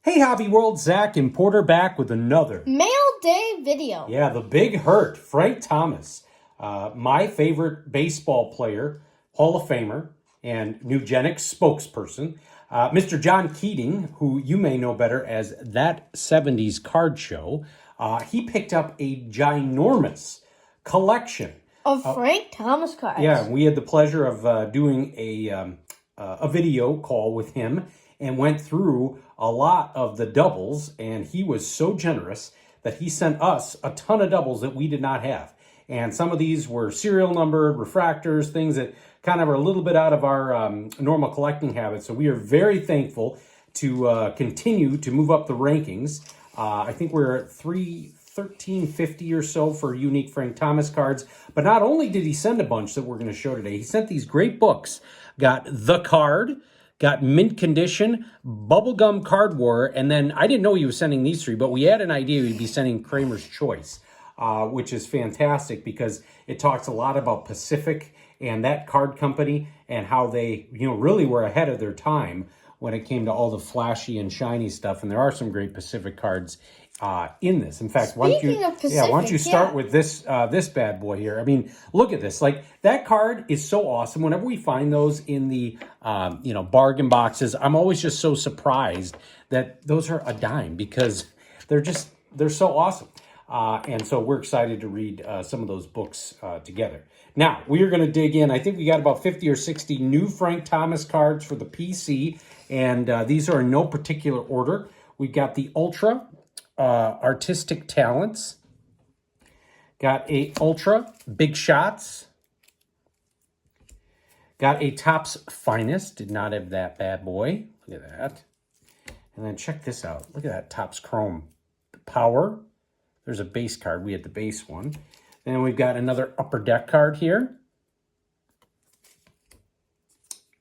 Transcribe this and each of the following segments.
Hey Hobby World, Zach and Porter back with another Mail Day video. Yeah, the big hurt, Frank Thomas, my favorite baseball player, Hall of Famer, and Nugenics spokesperson, Mr. John Keating, who you may know better as That 70s Card Show. He picked up a ginormous collection Of Frank Thomas cards. Yeah, we had the pleasure of doing a video call with him and went through a lot of the doubles, and he was so generous that he sent us a ton of doubles that we did not have. And some of these were serial numbered, refractors, things that kind of are a little bit out of our normal collecting habits. So we are very thankful to continue to move up the rankings. I think we're at 1350 or so for unique Frank Thomas cards. But not only did he send a bunch that we're going to show today, he sent these great books. Got The Card, got Mint Condition, Bubblegum Card War, and then I didn't know he was sending these three, but we had an idea he'd be sending Kramer's Choice, which is fantastic because it talks a lot about Pacific and that card company and how they, really were ahead of their time when it came to all the flashy and shiny stuff. And there are some great Pacific cards in this. In fact, why don't you start with this this bad boy here? I mean, look at this. Like, that card is so awesome. Whenever we find those in the bargain boxes, I'm always just so surprised that those are a dime because they're so awesome. And so we're excited to read some of those books together. Now, we are going to dig in. I think we got about 50 or 60 new Frank Thomas cards for the PC, and these are in no particular order. We've got the Ultra Artistic Talents. Got a Ultra Big Shots. Got a Topps Finest. Did not have that bad boy. Look at that. And then check this out. Look at that Topps Chrome. The Power. There's a base card. We had the base one. Then we've got another Upper Deck card here.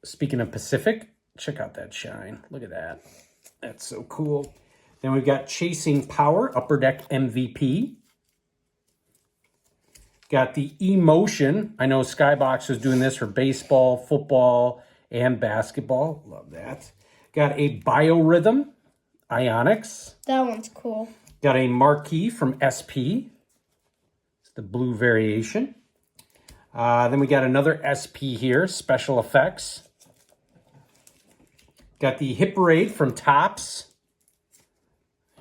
Speaking of Pacific, check out that shine. Look at that. That's so cool. Then we've got Chasing Power, Upper Deck MVP. Got the Emotion. I know Skybox was doing this for baseball, football, and basketball. Love that. Got a Biorhythm, Ionics. That one's cool. Got a Marquee from SP. It's the blue variation. Then we got another SP here, Special Effects. Got the Hit Parade from Topps.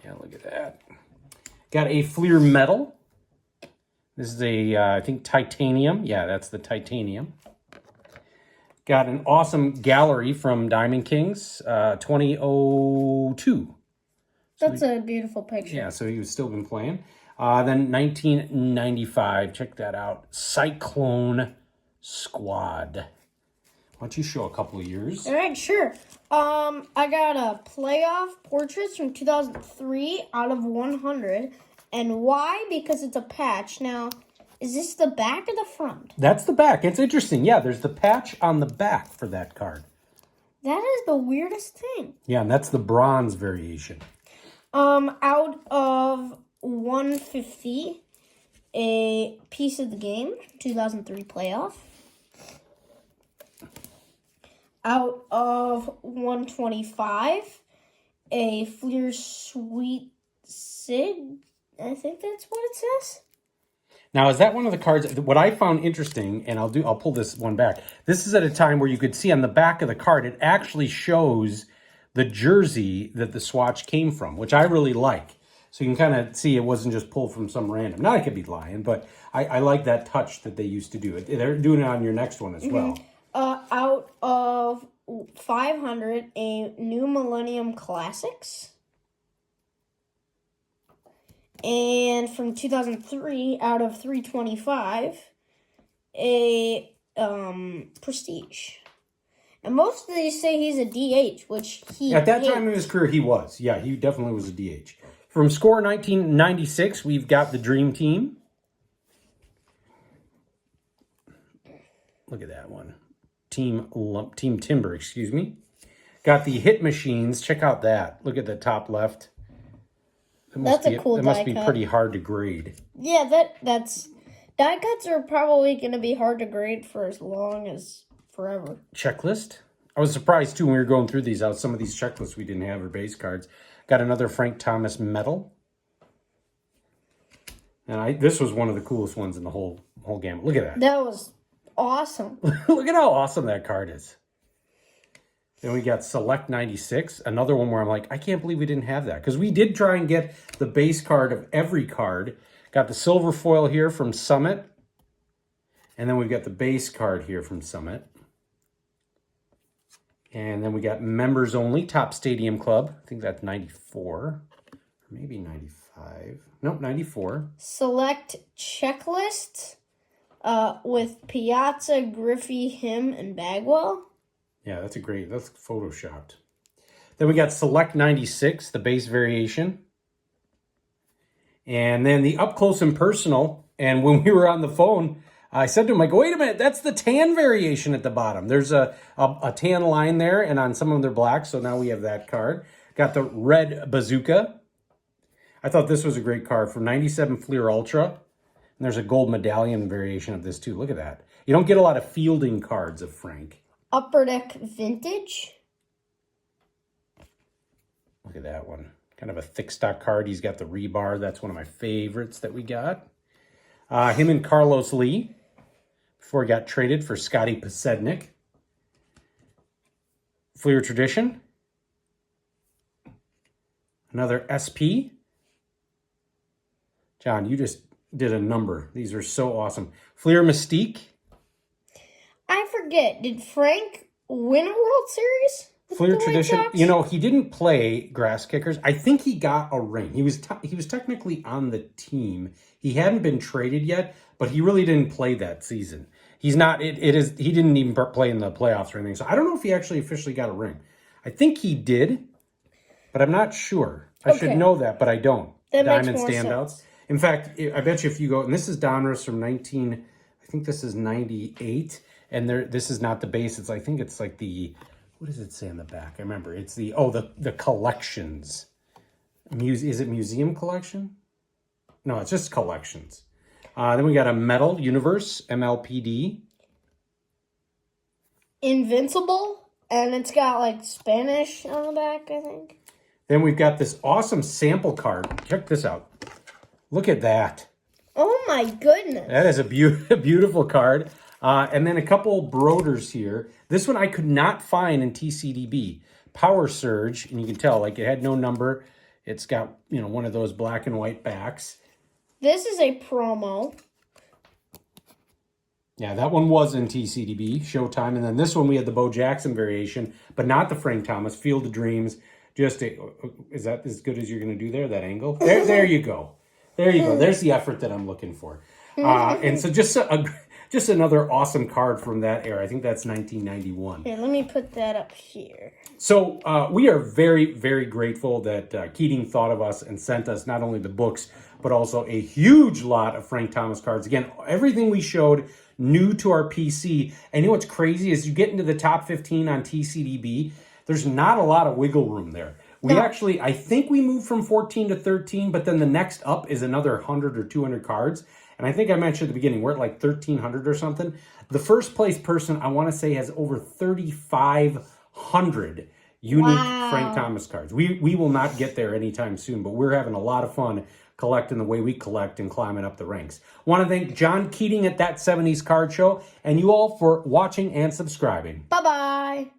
Yeah, look at that. Got a Fleer Metal. This is a, I think, titanium. Yeah, that's the titanium. Got an awesome gallery from Diamond Kings, 2002. That's a beautiful picture. Yeah, so he was still been playing. Then 1995, check that out. Cyclone Squad. Why don't you show a couple of years? All right, sure. I got a playoff portraits from 2003 out of 100. And why? Because it's a patch. Now, is this the back or the front? That's the back. It's interesting. Yeah, there's the patch on the back for that card. That is the weirdest thing. Yeah, and that's the bronze variation. Out of 150, a Piece of the Game, 2003 playoff. Out of 125, a Fleer Sweet Sig. I think that's what it says. Now, is that one of the cards? What I found interesting, and I'll pull this one back. This is at a time where you could see on the back of the card, it actually shows the jersey that the swatch came from, which I really like. So you can kind of see it wasn't just pulled from some random. Now, I could be lying, but I like that touch that they used to do. They're doing it on your next one as well. Out of 500, a New Millennium Classics. And from 2003, out of 325, a Prestige. And most of these say he's a DH, which he at that time in his career, he was. Yeah, he definitely was a DH. From Score 1996, we've got the Dream Team. Look at that one. Team Timber, excuse me. Got the Hit Machines. Check out that. Look at the top left. That's a cool die cut. It must be pretty hard to grade. Yeah, that's die cuts are probably going to be hard to grade for as long as forever. Checklist. I was surprised too when we were going through these out. Some of these checklists we didn't have or base cards. Got another Frank Thomas medal. And this was one of the coolest ones in the whole gamut. Look at that. That was awesome. Look at how awesome that card is. Then we got Select 96, another one where I'm like, I can't believe we didn't have that. Because we did try and get the base card of every card. Got the silver foil here from Summit. And then we've got the base card here from Summit. And then we got members only, Top Stadium Club. I think that's 94. Or maybe 95. Nope, 94. Select checklist with Piazza, Griffey, Him, and Bagwell. Yeah, that's photoshopped. Then we got Select 96, the base variation. And then the up close and personal. And when we were on the phone, I said to him, I go, wait a minute, that's the tan variation at the bottom. There's a tan line there, and on some of them they're black, so now we have that card. Got the red bazooka. I thought this was a great card from 97 Fleer Ultra. And there's a gold medallion variation of this too. Look at that. You don't get a lot of fielding cards of Frank. Upper Deck Vintage. Look at that one. Kind of a thick stock card. He's got the rebar. That's one of my favorites that we got. Him and Carlos Lee before he got traded for Scotty Posednik. Fleer Tradition. Another SP. John, you just did a number. These are so awesome. Fleer Mystique. I forget, did Frank win a World Series? Fleer Tradition. You know, he didn't play Grass Kickers. I think he got a ring. He was technically on the team. He hadn't been traded yet, but he really didn't play that season. He's not. He didn't even play in the playoffs or anything. So I don't know if he actually officially got a ring. I think he did, but I'm not sure. I should know that, but I don't. That Diamond makes more standouts. sense. In fact, I bet you if you go, and this is Donruss from 19, I think this is 98, and this is not the base. I think it's like the, what does it say on the back? I remember it's the collections. Is it museum collection? No, it's just collections. Then we got a Metal Universe, MLPD. Invincible, and it's got like Spanish on the back, I think. Then we've got this awesome sample card. Check this out. Look at that. Oh my goodness. That is a beautiful card. And then a couple Broders here. This one I could not find in TCDB. Power Surge, and you can tell, like, it had no number. It's got, one of those black and white backs. This is a promo. Yeah, that one was in TCDB, Showtime. And then this one we had the Bo Jackson variation, but not the Frank Thomas, Field of Dreams. Is that as good as you're going to do there, that angle? There you go. There you go. There's the effort that I'm looking for. And so just another awesome card from that era. I think that's 1991. Here, let me put that up here. So we are very, very grateful that Keating thought of us and sent us not only the books, but also a huge lot of Frank Thomas cards. Again, everything we showed new to our PC. And you know what's crazy is you get into the top 15 on TCDB, there's not a lot of wiggle room there. We actually, I think we moved from 14 to 13, but then the next up is another 100 or 200 cards. And I think I mentioned at the beginning, we're at like 1,300 or something. The first place person, I want to say, has over 3,500 unique Frank Thomas cards. We will not get there anytime soon, but we're having a lot of fun collecting the way we collect and climbing up the ranks. Want to thank John Keating at That 70s Card Show and you all for watching and subscribing. Bye-bye.